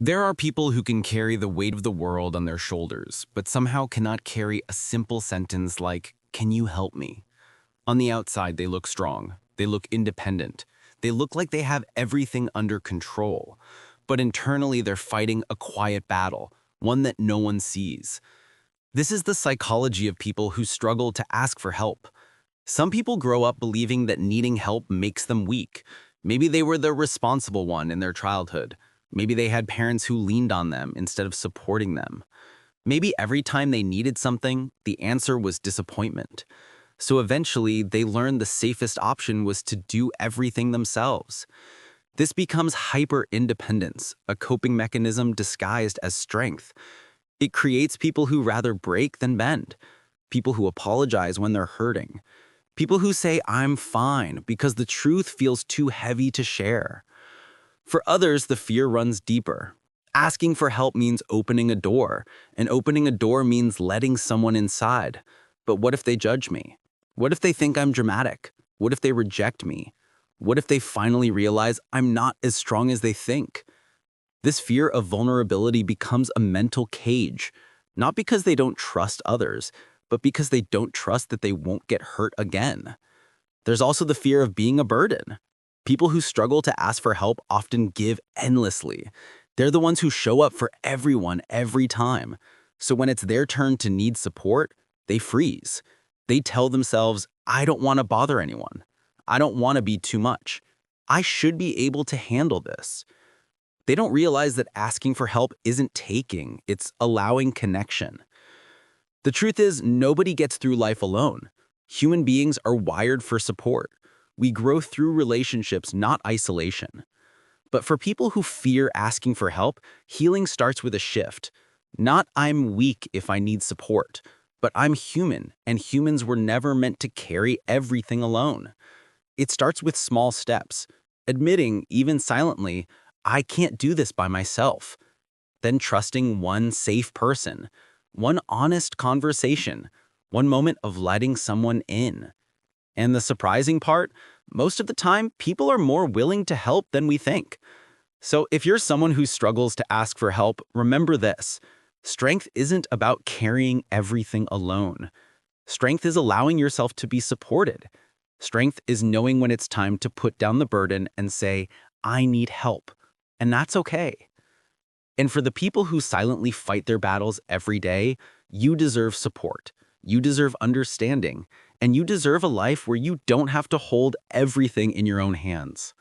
There are people who can carry the weight of the world on their shoulders, but somehow cannot carry a simple sentence like, "Can you help me?" On the outside, they look strong. They look independent. They look like they have everything under control. But internally, they're fighting a quiet battle, one that no one sees. This is the psychology of people who struggle to ask for help. Some people grow up believing that needing help makes them weak. Maybe they were the responsible one in their childhood. Maybe they had parents who leaned on them instead of supporting them. Maybe every time they needed something, the answer was disappointment. So eventually, they learned the safest option was to do everything themselves. This becomes hyper-independence, a coping mechanism disguised as strength. It creates people who rather break than bend, people who apologize when they're hurting, people who say, "I'm fine," because the truth feels too heavy to share. For others, the fear runs deeper. Asking for help means opening a door, and opening a door means letting someone inside. But what if they judge me? What if they think I'm dramatic? What if they reject me? What if they finally realize I'm not as strong as they think? This fear of vulnerability becomes a mental cage, not because they don't trust others, but because they don't trust that they won't get hurt again. There's also the fear of being a burden. People who struggle to ask for help often give endlessly. They're the ones who show up for everyone every time. So when it's their turn to need support, they freeze. They tell themselves, "I don't want to bother anyone. I don't want to be too much. I should be able to handle this." They don't realize that asking for help isn't taking, it's allowing connection. The truth is, nobody gets through life alone. Human beings are wired for support. We grow through relationships, not isolation. But for people who fear asking for help, healing starts with a shift. Not "I'm weak if I need support," but "I'm human, and humans were never meant to carry everything alone." It starts with small steps, admitting, even silently, "I can't do this by myself." Then trusting one safe person, one honest conversation, one moment of letting someone in. And the surprising part, most of the time, people are more willing to help than we think. So if you're someone who struggles to ask for help, remember this. Strength isn't about carrying everything alone. Strength is allowing yourself to be supported. Strength is knowing when it's time to put down the burden and say, "I need help." And that's okay. And for the people who silently fight their battles every day, you deserve support. You deserve understanding. And you deserve a life where you don't have to hold everything in your own hands.